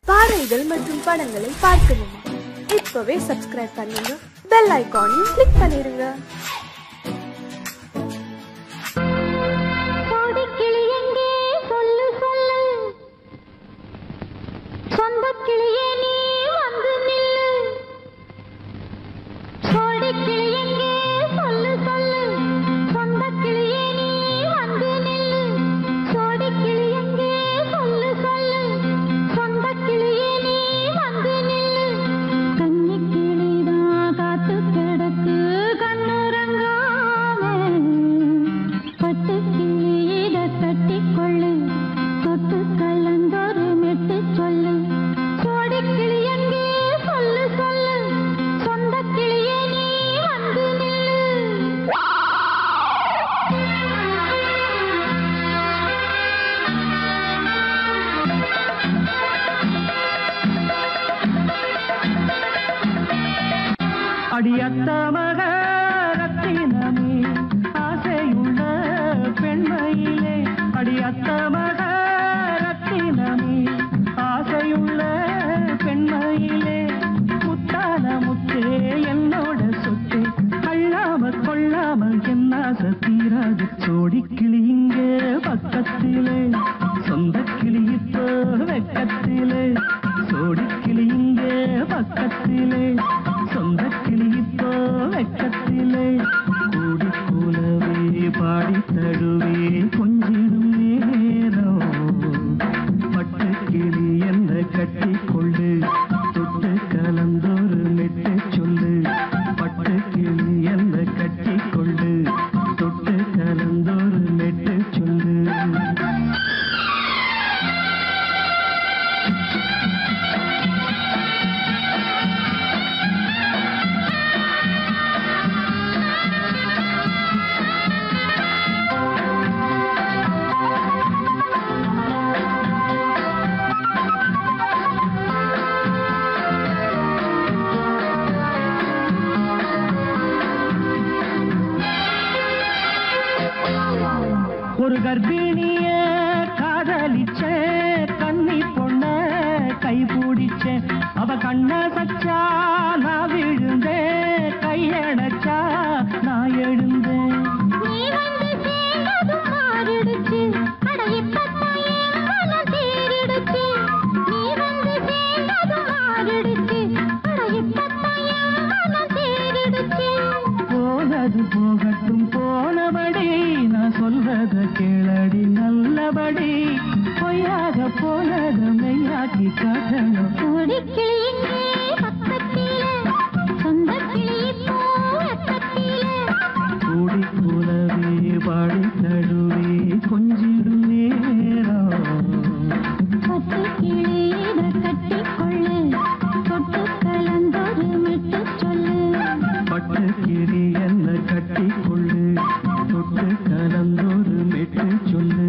பாடல்கள் மற்றும் படங்களை பார்க்கணுமா? இப்பவே சப்ஸ்கிரைப் பண்ணுங்க, பெல் ஐகானையும் கிளிக் பண்ணிருங்க. அடியத்த மகரத்தினமே ஆசையுள்ள பெண்மையிலே, அடியத்த மகரத்தினமே ஆசையுள்ள பெண்மையிலே, முத்தான முத்தே என்னோட சொத்தே, அள்ளாம கொள்ளாம என்ன தீராது. சோடி கிளி இங்கே பக்கத்திலே, சொந்த கிளி இப்போ வெக்கத்திலே, சோடி கிளி இங்கே பக்கத்திலே, சொந்த கிளி இப்போ வெக்கத்திலே, கூடி கூலவே பாடி தழுவே கொஞ்சிடும் நேரம், பட்டு கிளி என்ன கட்டி கொள்ளு, தொட்டு கலந்தொரு மெட்டு சொல்லு, பட்டு கிளி என்ன கட்டி கொள்ளு, தொட்டு கலந்தொரு மெட்டு சொல்லு. ஒரு கர்ப்பிணிய காதலிச்ச கண்ணி பொண்ண கை பிடிச்ச, அவ கண்ண சச்சா நான் விழுந்தேன், கையடைச்சா நான் எழுந்தேன். போனது போகட்டும் போனபடி, நான் சொல்றத கேளடி நல்லபடி, பொய்யாக போனத மெய்யாக்கி காட்டணும். கூடி கூலவே பாடி தழுவே கொஞ்சிடும் நேரம், பட்டு கிளி என்ன கட்டி கொள்ளு, தொட்டு கலந்தொரு மெட்டு சொல்லு.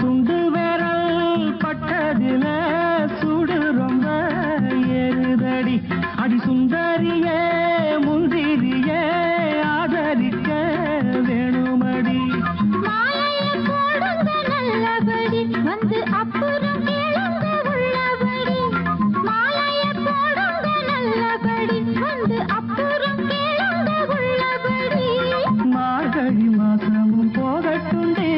சுண்டு விரல் பட்டதில சுடு ரொம்ப ஏறுதடி, அடி சுந்தரியே முந்திரியே ஆதரிக்க வேணுமடி. மார்கழி மாசமும் போகட்டுண்டி,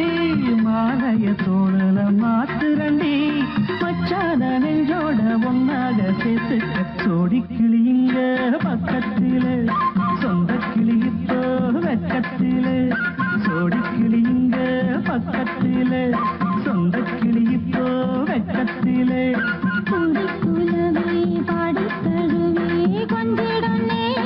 மாலைய தோழல மாத்துரண்டி, மச்சான நெஞ்சோட ஒன்னாக சேர்த்துக்க. சோடி கிளி இங்க பக்கத்திலே, சொந்த கிளி இப்போ வெக்கத்திலே, சோடி கிளி இங்க பக்கத்திலே, சொந்த கிளி இப்போ வெக்கத்திலே, கூடி கூலவே பாடி தழுவே கொஞ்சிடும் நேரம்.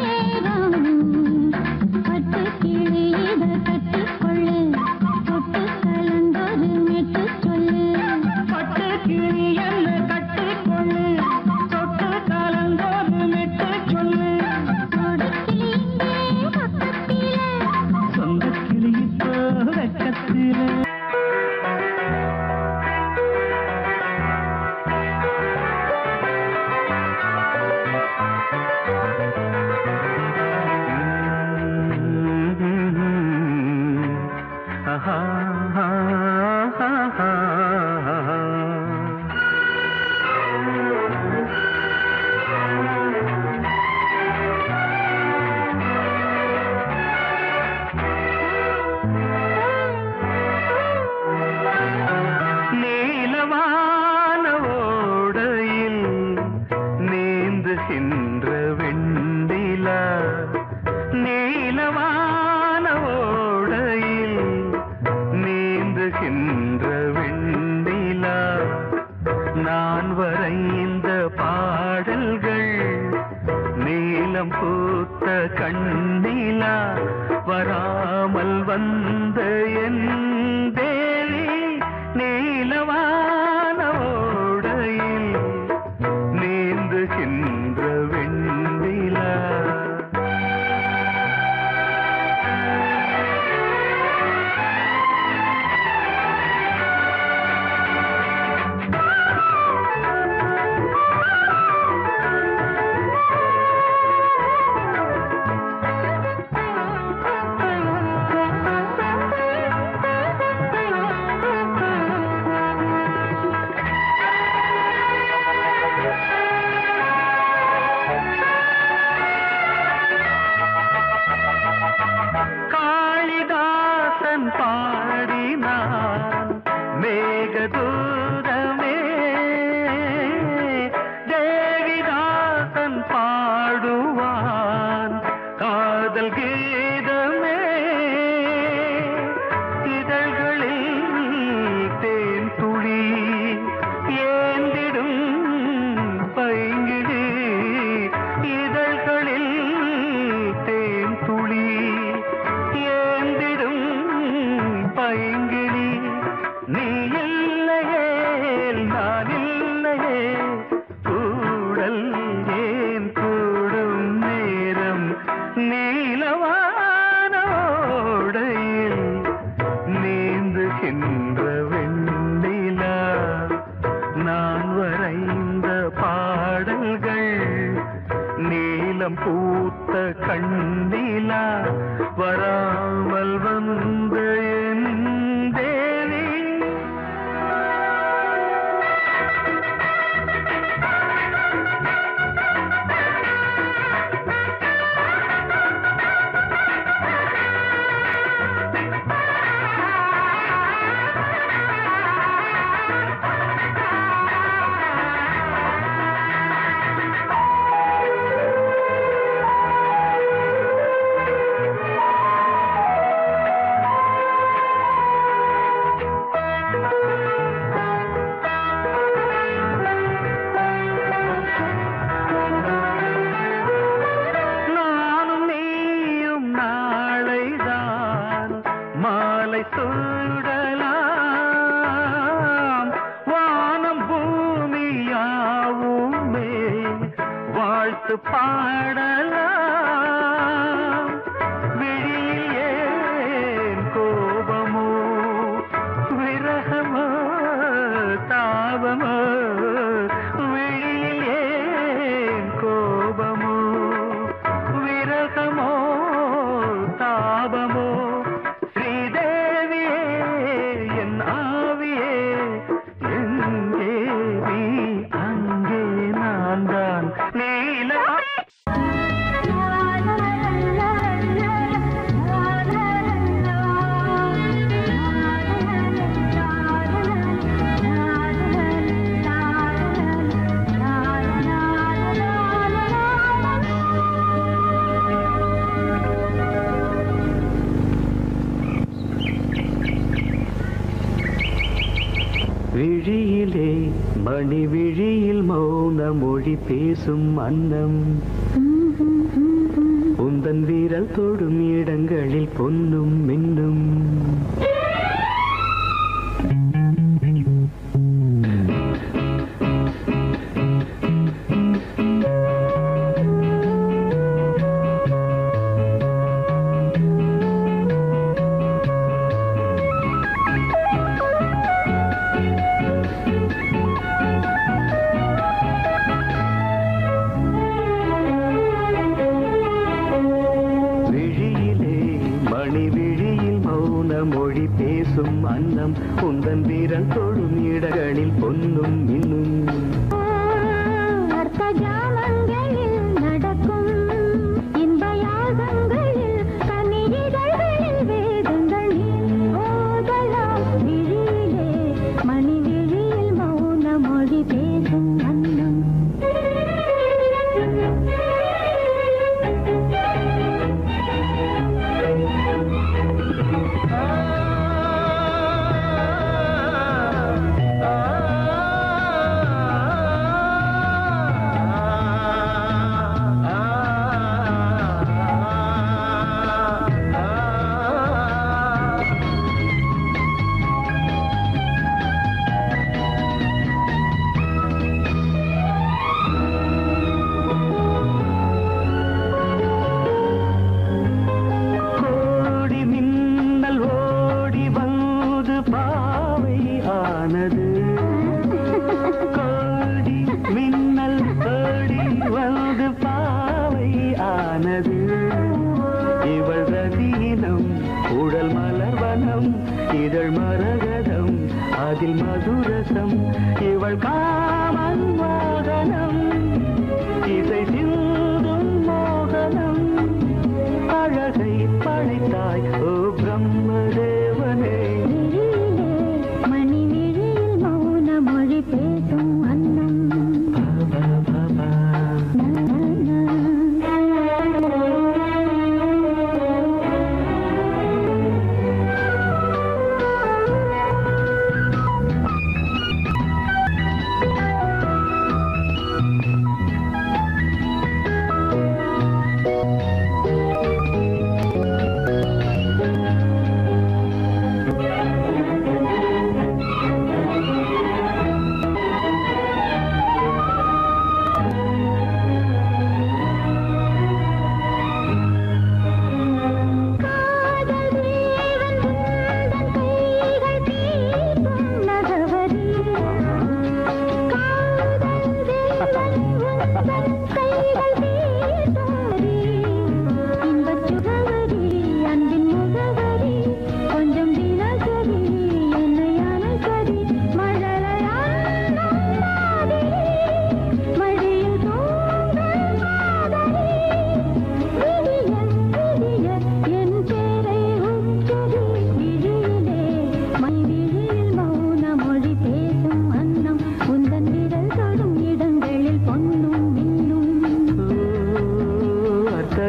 பூத்த கண்ணிலா வராமல் வந்த என் தேவி நீலவான ஓடையில் நீந்துகின்ற வெண்ணிலா. பாடினான் மேகதூதமே தேவிதாசன் பாடுவான் காதல் கீதமே. இதழ்களில் தேன் துளி ஏந்திடும் பைங்கிழி இதழ்களில் தேன் துளி ஏந்திடும் பைங்கிளி. நீ இல்லையே நான் இல்லையே கூடல் ஏன் கூடும் நேரம் நீலவானோடையில் நீந்துகின்ற வெண்ணிலா. நான் வரைந்த பாடல்கள் நீலம் பூத்த கண்ணிலா வராமல் வந்த என் தேவி. மாலை சூடலாம் வானம் பூமியாவுமே வாழ்த்து பாடலாம். விழியில் ஏன் கோபமோ விரகமோ தாபமோ விழியில் ஏன் கோபமோ விரகமோ தாபமோ. விழியிலே மணி விழியில் மௌன மொழி பேசும் அன்னம் உந்தன் வீரல் தொடும் இடங்களில் பொன்னும் மின்னும். மொழி பேசும் அன்னம் உந்தன் வீரல் தொடும் இடங்களில் பொன்னும் மின்னும். அர்த்த ஜாமங்களில் நடக்கும் இன்ப யாகங்களில் கனிதழ்களில் வேதங்கள் ஓதலாம். விழியிலே மணி விழியில் மௌன மொழி பேசும் அன்னம். மனது இவள் ரதீனம் உடல் மலர்வனம் இதழ் மரகதம் அதில் மதுரசம் இவள் காமன் வாகனம் இசை சிந்தும் மோகனம் அழகை படைத்தாய் ஓ பிரம்மதேவனே மணி விழியில் மௌன மொழி பேசும் அன்னம்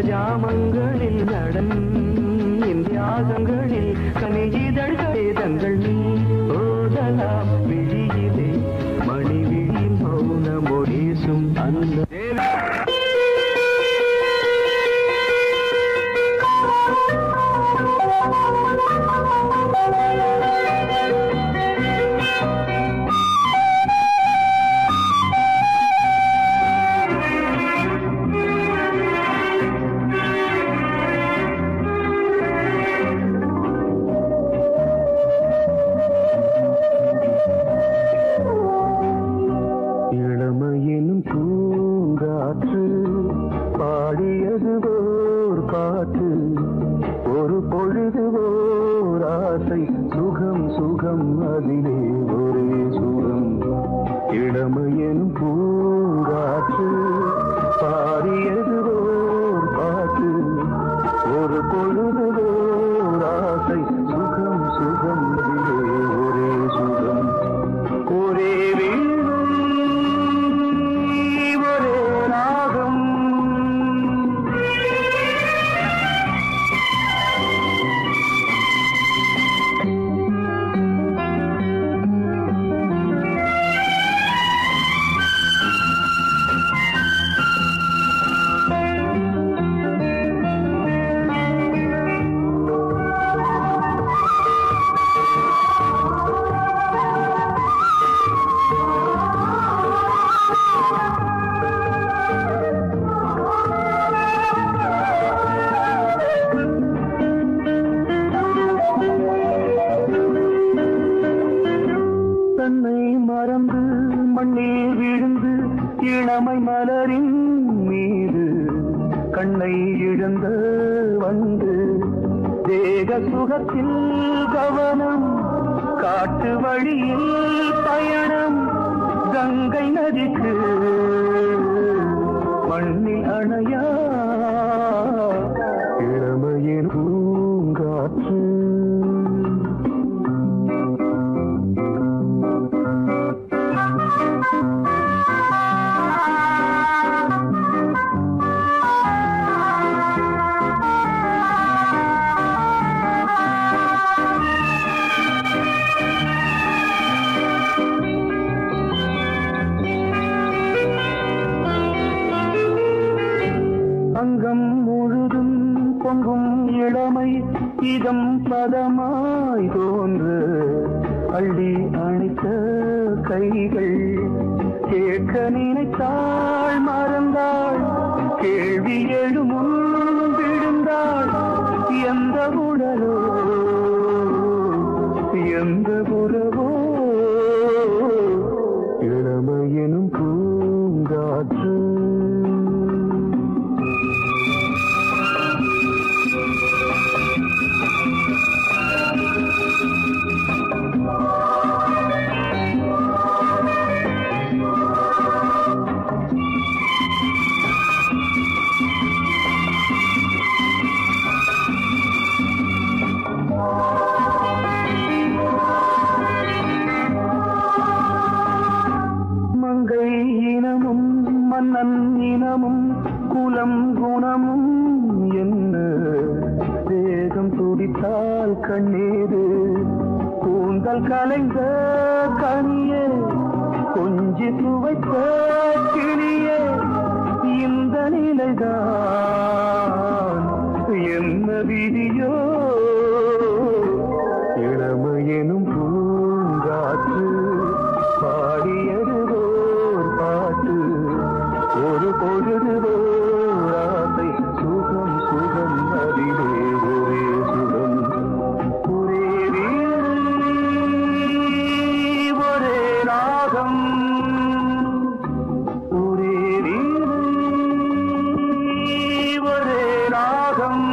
ஜாமங்களில் நடன் இந்தியாகங்களில் கனியிதழ்கள் வேதங்கள் நீ ஓதலாம் விழியிலே மணி விழியில் மௌன மொழிசும் அந்த இளமையினும் பூங்காற்று பாடியது ஓர் பாட்டு ஒரு பொழுது ஓர் ஆசை சுகம் சுகம் அதிலே ஒரே சுகம் இளமையினும் பூங்காற்று பாடியது ஓர் பாட்டு ஒரு பொழுது ஓர் ஆசை சுகம் சுகம் அதிலே ஒரே சுகம் ஒரே மறந்து மண்ணில் விழுந்து இளமை மலரின் மீது கண்ணை இழந்த வந்து தேக சுகத்தில் கவனம் காட்டு வழியில் பயணம் கங்கை நதிக்கு மண்ணில் அணையா இளமையின் பூங்காற்று அங்கம் முழுதும் பொங்கும் இளமை இதம் பதமாய் தோன்று அள்ளி அணைத்த கைகள் கேட்க நினைத்தாள் மறந்தாள் கேள்வி எழுமுன் விழுந்தாள் எந்த உடலோ எந்த உறவோ இளமையெனும் பூங்காற்று காதல் கண்ணீரு கூந்தல் கலைந்த கனியே கொஞ்சி துவைத்த கிளியே இந்த நிலைதான் என்ன விதியோ இளமையெனும் பூங்காற்று பாடியதுவோர் பாட்டு ஒரு பொழுதுவோர் ஆசை சுகம் சுகம் அதிலே ஒரே சுகம் ஒரே ஒரே ராகம் ஒரே ஒரே ராகம்.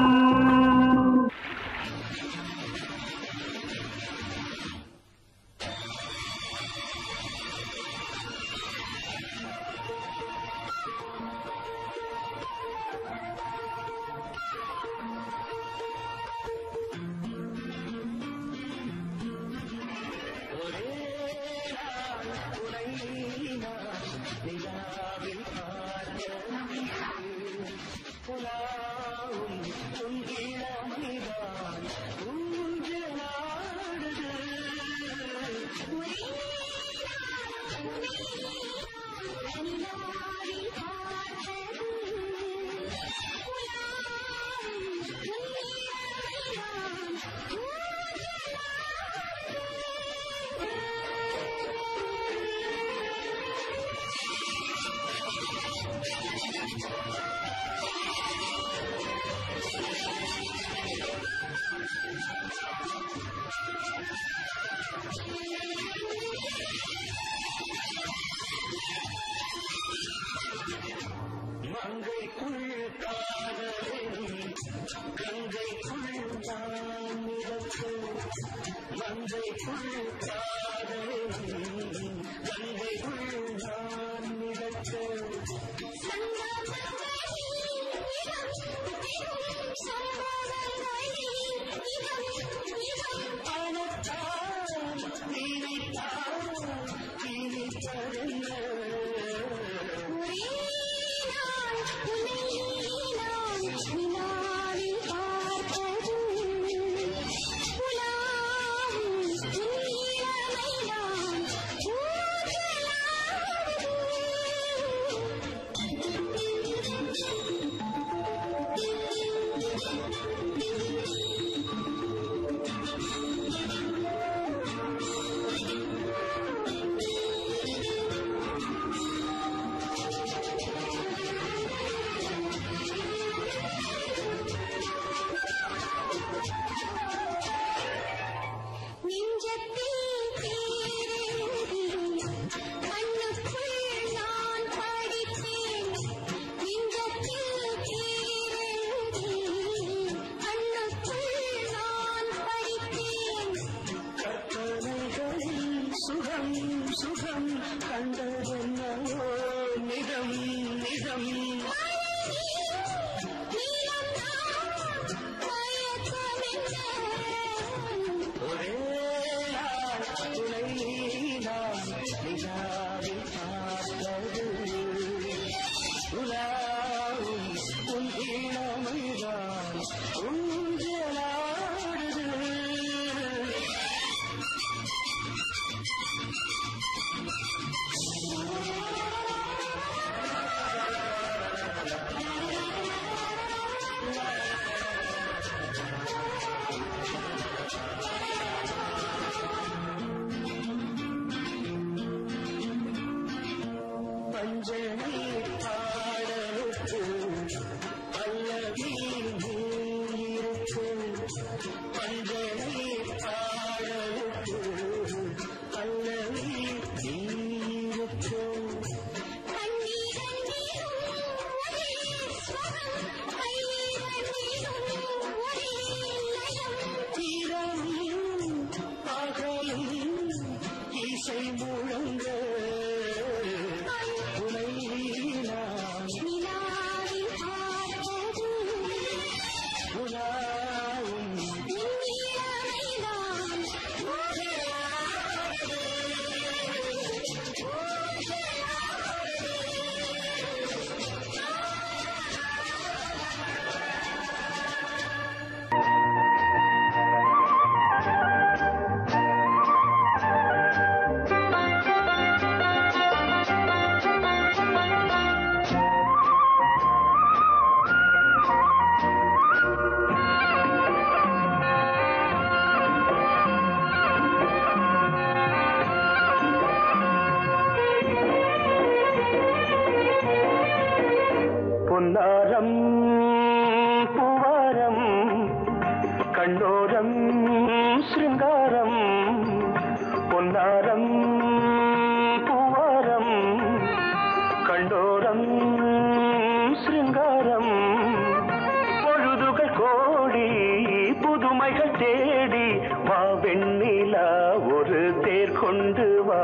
புதுமைகள் தேடி வா வெண்ணிலா ஒரு தேர் கொண்டு வா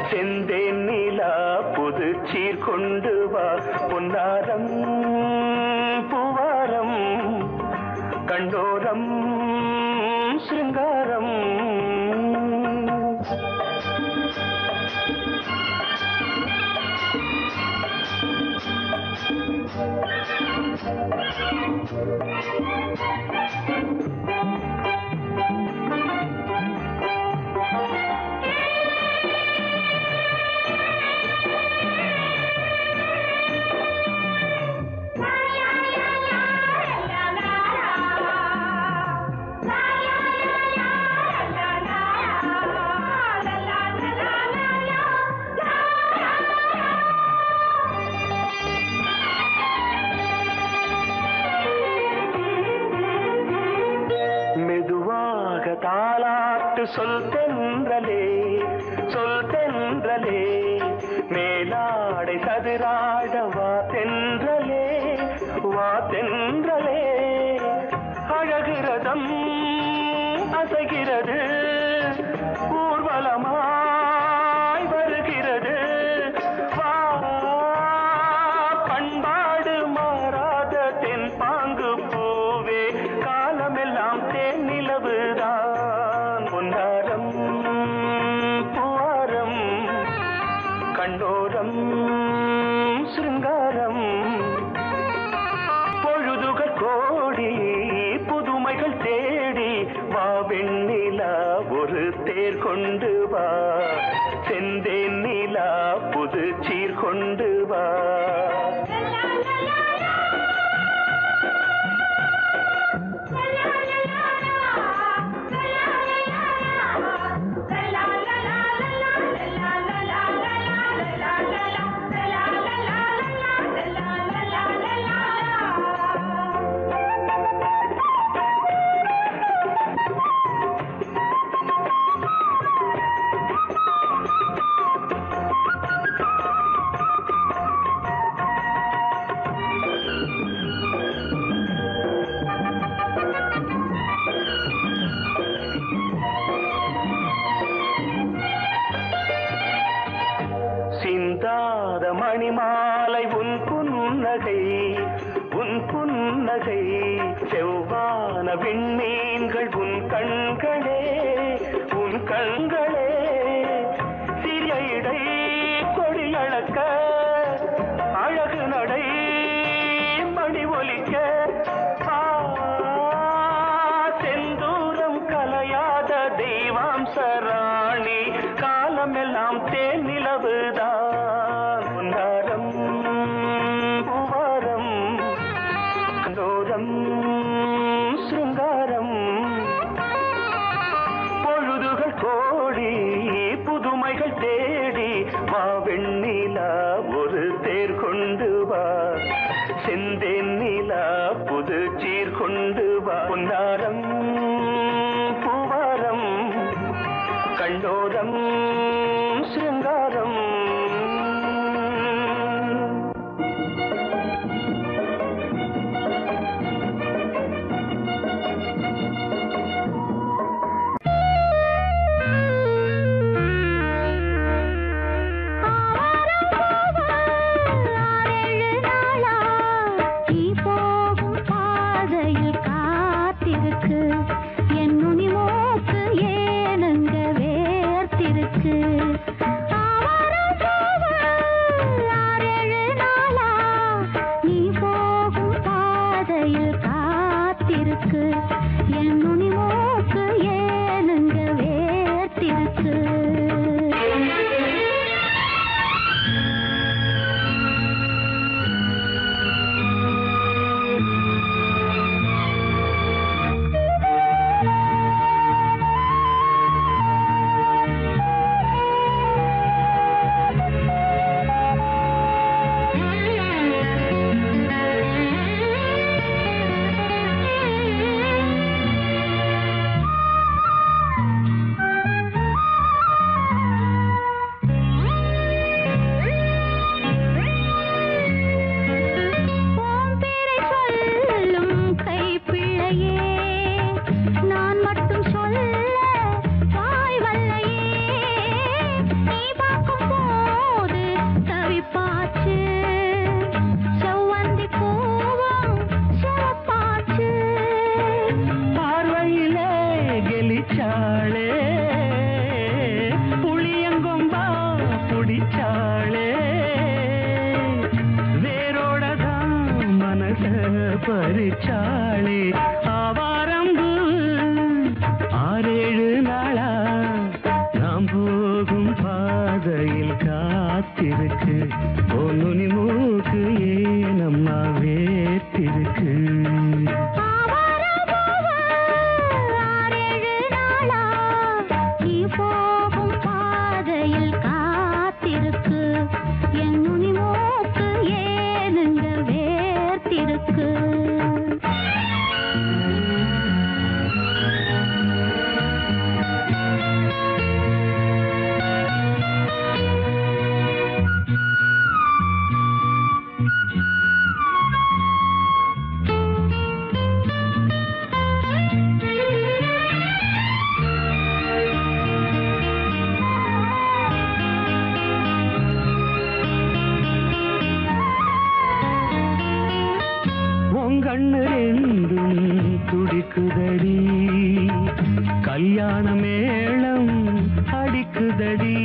செந்தேன் நிலா புது சீர் கொண்டு வா பொன்னாரம் பூவாரம் கண்டோரம் சிருங்காரம் தாலாட்டு சொல் தென்றலே மேலாடை சதுராட வா தென்றலே அழகிறதம் அசைகிறது ஊர்வலமாய் வருகிறது வா பண்பாடு மாறாத தென் பாங்கு பூவே காலமெல்லாம் தேன் நிலவுதான் பொன்னாரம் பூவாரம் கண்டோரம் சிருங்காரம் பொழுதுகள் கோடி புதுமைகள் தேடி வா வெண்ணிலா ஒரு தேர் கொண்டு வா செந்தேன் நிலா புது சீர் கொண்டு வா சிந்தாத மணிமாலை உன் புன்னகை செவ்வான விண்மீன்கள் உன் கண்களே சிறிய இடை கொடியளக்க அழகு நடை மணி ஒலிக்க செந்தூரம் கலையாத தெய்வாம்சராணி காலமெல்லாம் தேன் நிலவுதான் பொன்னாரம் பூவாரம் கண்டோரம் சிருங்காரம் பொழுதுகள் கோடி புதுமைகள் தேடி வா வெண்ணிலா ஒரு தேர் கொண்டு வா செந்தேன் நிலா புது சீர் கொண்டு வா பொன்னாரம் பூவாரம் கண்டோரம் சிருங்காரம் போகும் பாதையில் காத்திருக்கு பறிச்சாளே ஆவாரம்பு 6-7 நாளா நாம் போகும் பாதையில் காத்திருக்கு பொன்னுனி மூக்கு ஏனம்மா வேத்திருக்கு கண்ணு ரெண்டும் துடிக்குதடி கல்யாண மேளம் அடிக்குதடி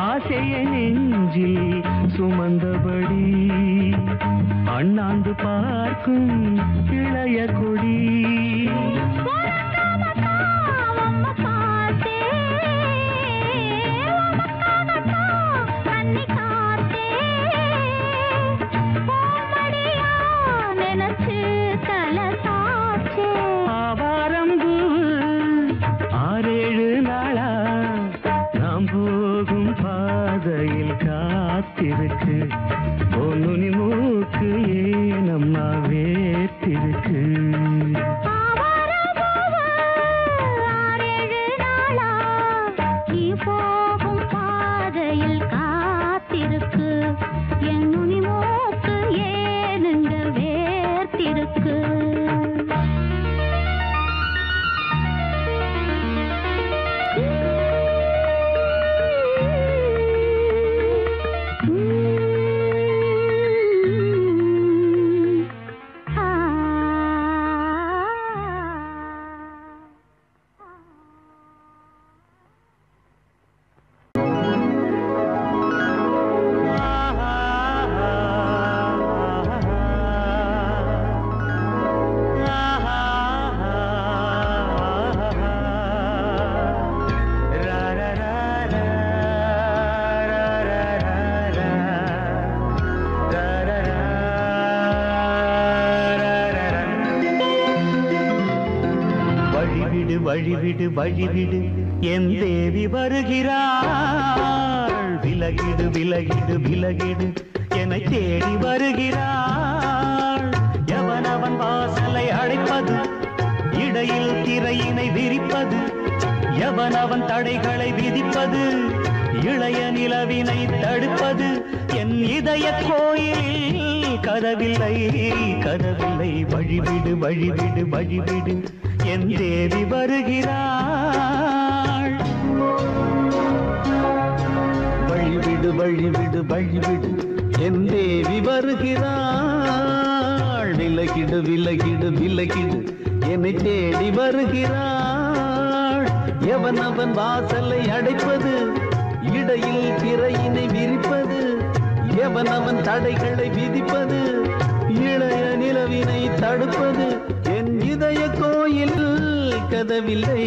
ஆசைய நெஞ்சில் சுமந்தபடி அண்ணாந்து பார்க்கும் இளைய கொடி ஆவாரம்பு 6-7 நாளா நாம் போகும் பாதையில் காத்திருக்கு பொன்னுனி மூக்கு ஏனம்மா வேத்திருக்கு வழிவிடு வழிவிடு என் தேவி வருகிறாள் விலகிடு விலகிடு விலகிடு என்னை தேடி வருகிறாள் எவனவன் வாசலை அழைப்பது இடையில் திரையினை விரிப்பது எவனவன் தடைகளை விதிப்பது இளைய நிலவினை தடுப்பது என் இதய கோயிலில் கதவில்லை கதவில்லை வழிவிடு வழிவிடு வழிவிடு என் தேவி வருகிறாள் வழிவிடு வழிவிடு வழிவிடு என் தேவி வருகிறாள் விலகிடு விலகிடு விலகிடு என்னை தேடி வருகிறாள் எவனவன் வாசலை அடைப்பது இடையில் திரையினை விரிப்பது எவனவன் தடைகளை விதிப்பது இளைய நிலவினை தடுப்பது என் இதய கோயில் கதவில்லை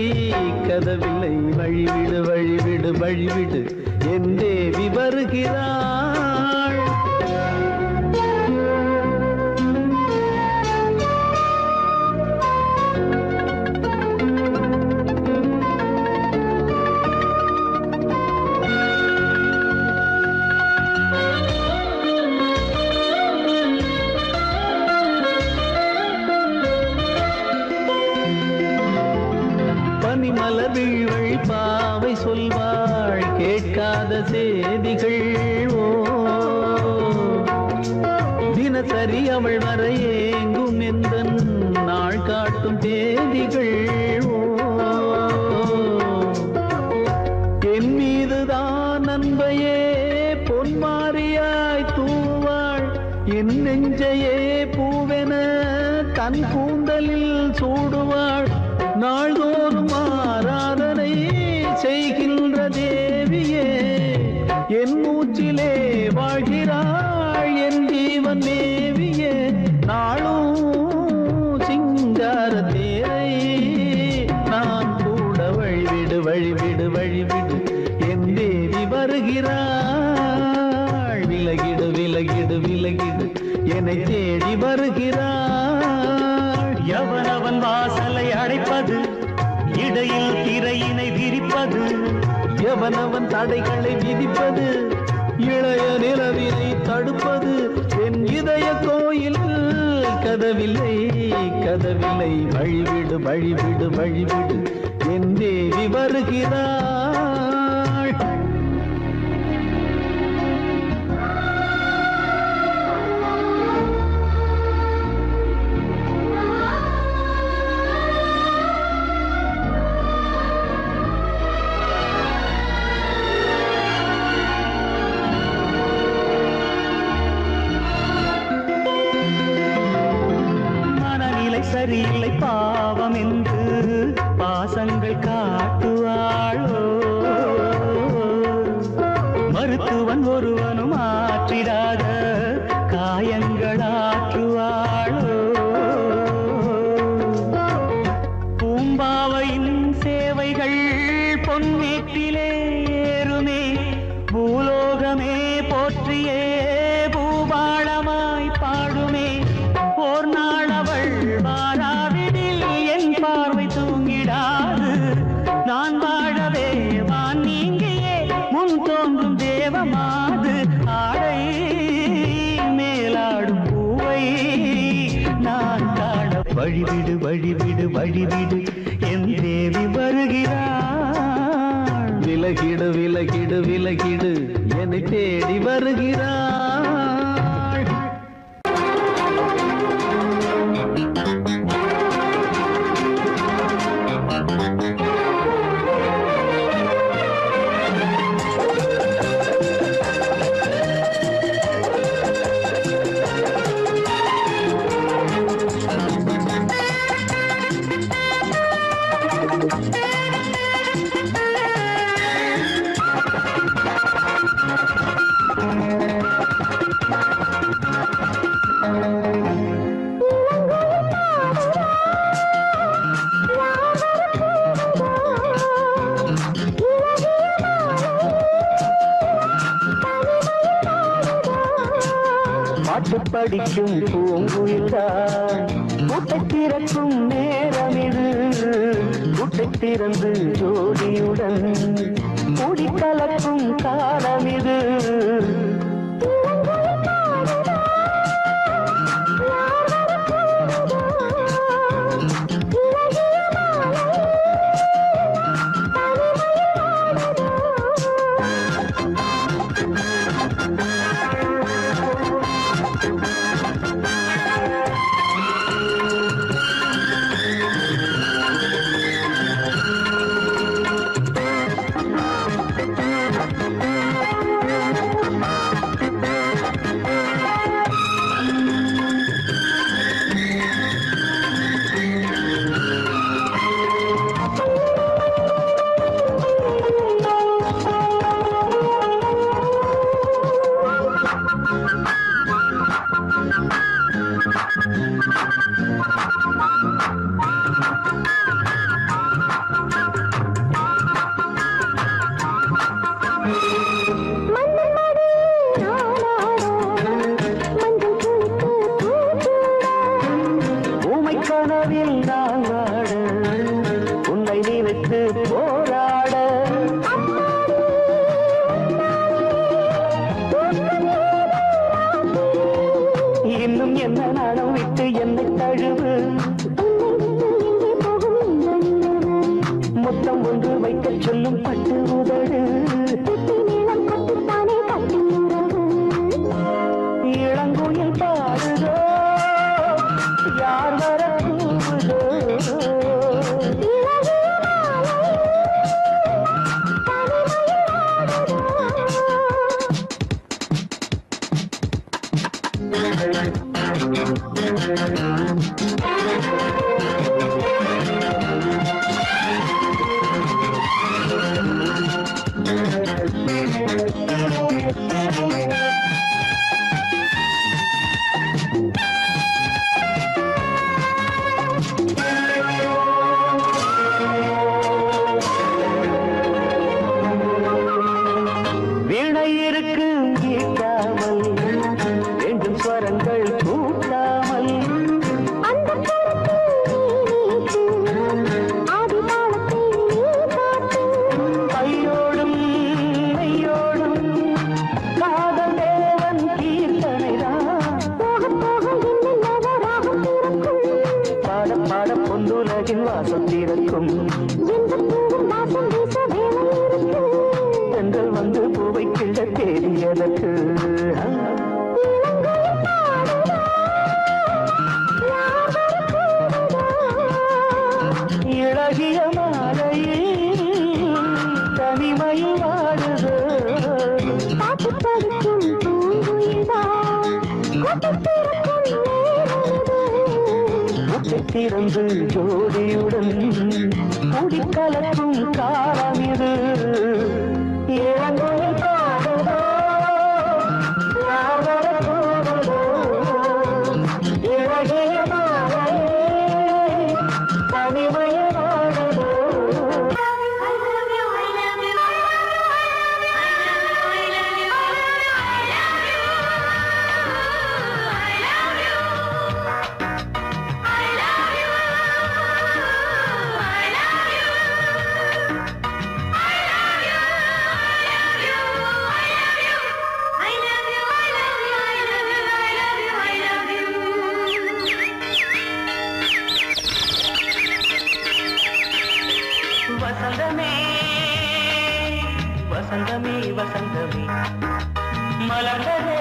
கதவில்லை வழிவிடு வழிவிடு வழிவிடு என் தேவி வருகிறாள் மலர் வீழ்வழி பாவை சொல்வாள் கேட்காத செய்திகள் தினசரி அவள் வர ஏங்கும் எந்த நாள் காட்டும் தேதிகள் என் மீதுதான் அன்பையே பொன்மாரியாய் தூவாள் என் நெஞ்சையே பூவென தன் கூந்தலில் சூடுவாள் நாள்தோறும் ஆராதனை செய்கின்ற தேவியே என் மூச்சிலே வாழ்கிறாள் என் ஜீவன் தேவியே நாளும் என்னை தேடி வருகிறாள். எவனவன் வாசலை அடைப்பது, இடையில் திரையினை விரிப்பது, எவனவன் தடைகளை விதிப்பது, இளைய நிலவினை தடுப்பது, என் இதய கோயில் கதவில்லை கதவில்லை. வழிவிடு வழிவிடு வழிவிடு, என் தேவி வருகிறாள். சரியில்லை பாவம் என்று பாசங்கள் காட்டுவாளோ, மருத்துவன் ஒருவனும் ஆற்றிடாத காயங்களாற்றுவாளோ. பூம்பாவையின் சேவைகள் பொன்னேற்றிலே ஏறுமே, பூலோகமே போற்றியே பூபாளமாய் பாடுமே. ஓர் நாள் அவள் வாராவிடில் என் பார்வை தூங்கிடாது, நான் வாழவே வான் நீங்கியே முன் தோன்றும் தேவமாது. ஆடை மேலாடும் பூவை நான் காண வழிவிடு வழிவிடு வழிவிடு, என் தேவி வருகிறாள். விலகிடு விலகிடு விலகிடு, என்னை தேடி வருகிறாள். பாட்டு படிக்கும் பூங்குயில்தான் கூட்டை திறக்கும் நேரம் இது. கூட்டை திறந்து ஜோடியுடன் கூடி கலக்கும் காலம் இது. மனதின் வாசம் திறக்கும் பெண்கள் வந்து பூவை கிள்ள தேடியதற்கு இழகிய மாலையில் தனிமையில் வாடுது திறந்து ஜோடியுடன் கூடிக்கலக்கும் காலம் இது இளங்கோயில் பாடுதோ யாவர போடுதோ இழகிய மாலையே தனிமைய வாடுதோ வசந்தமே வசந்தமே வசந்தமே மலர்ந்ததே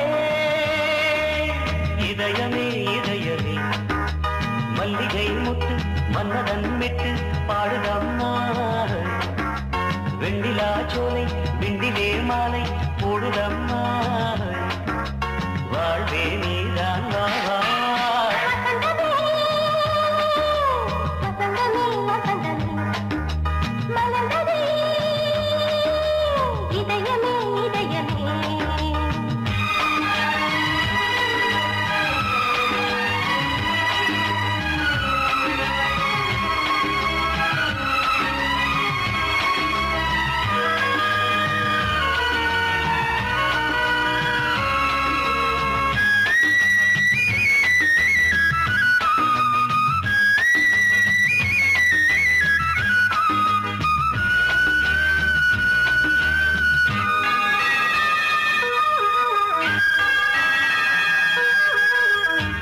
இதயமே இதயமே மல்லிகை முத்து மன்னதன் விட்டு பாடுதம்மா வெண்ணிலா சோலை விண்டிலே மாலை போடுதம்மா வாழ்வே நீதான் வா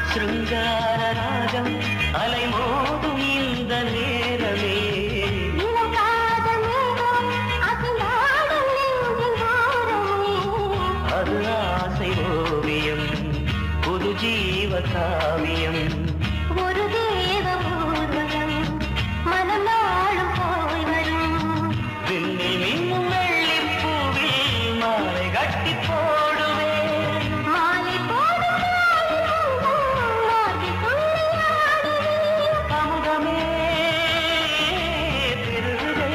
சிருங்கார ராகம் அலை மோதும் இந்த நேரமே அது ஆசை ஓவியம் புது ஜீவ காவியம் ஒரு தேவ ஊர்வலம் மனம் நாளும் போய் வரும் விண்ணில் மின்னும் வெள்ளிப் பூவில் மாலை கட்டி போடுவேன் மாலை போடும் அமுதமே திருகுதே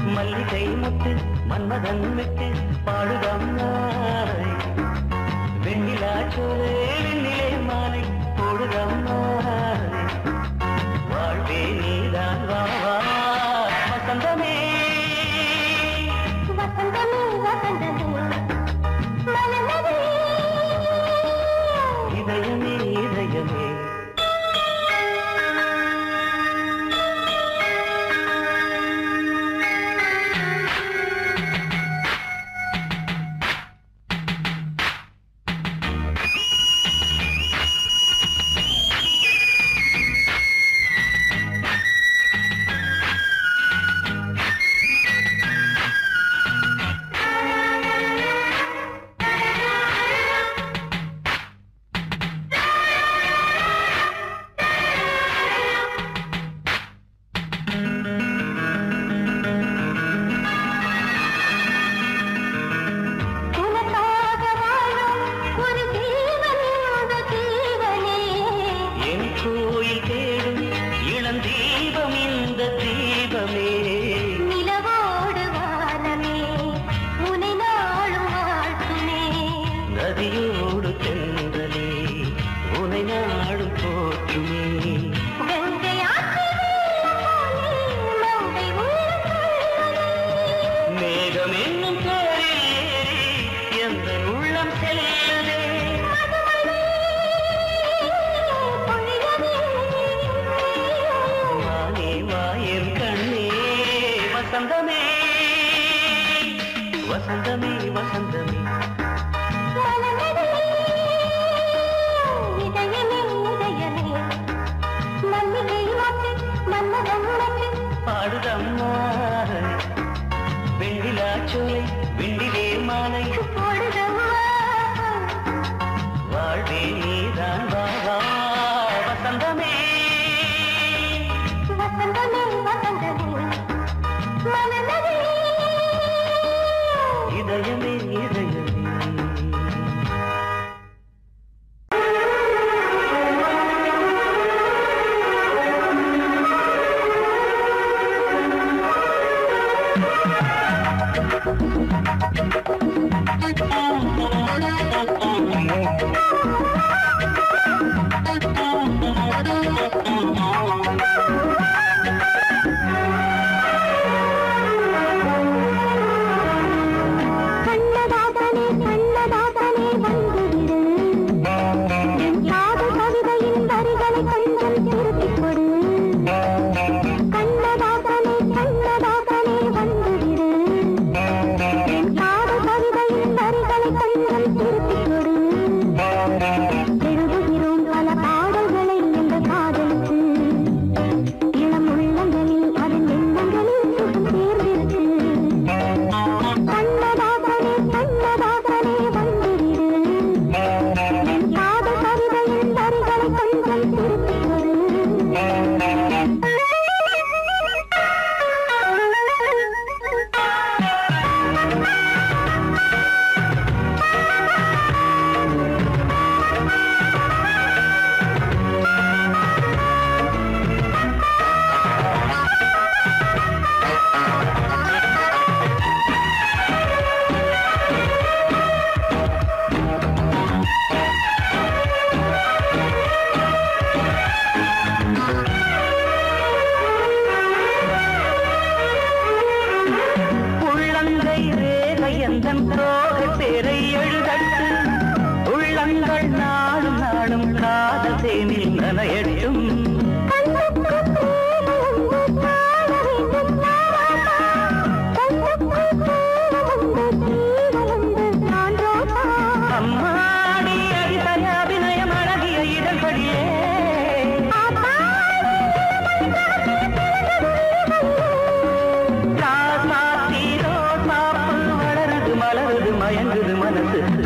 மல்லிகை முத்து மன்மதன் விட்டு பாடுதம்மாய் வெண்ணிலா சோலை வெண்ணிலே மாலை போடுதம்மாய் வாழ்வே நீதான் வா வசந்தமே வசந்தமே வசந்தமே இதயமே இதயமே வசந்தமே வசந்தமே பாடுதம்மா வெண்ணிலா சோலை வெண்ணிலே மாலை வாழ்வே நீதான் வா வா வசந்தமே இதயமே இதயமே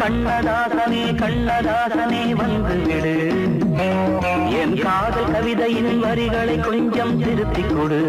கண்ணதாசனே கண்ணதாசனே வந்து விடு என் காதல் கவிதையின் வரிகளை கொஞ்சம் திருத்திக் கொடு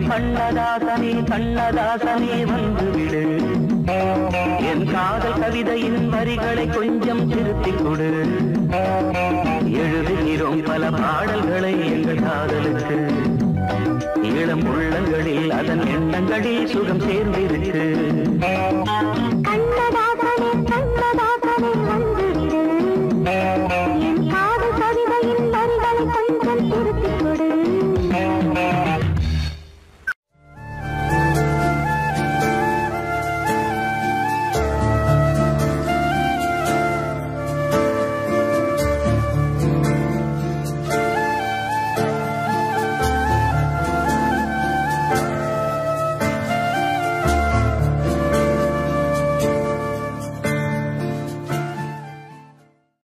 கண்ணதாசனே கண்ணதாசனே வந்து விடு என் காதல் கவிதையின் வரிகளை கொஞ்சம் திருத்திக் கொடு எழுதுகிறோம் பல பாடல்களை எங்கள் காதலுக்கு இளம் உள்ளங்களில் அதன் எண்ணங்களில் சுகம் சேர்ந்திருக்கு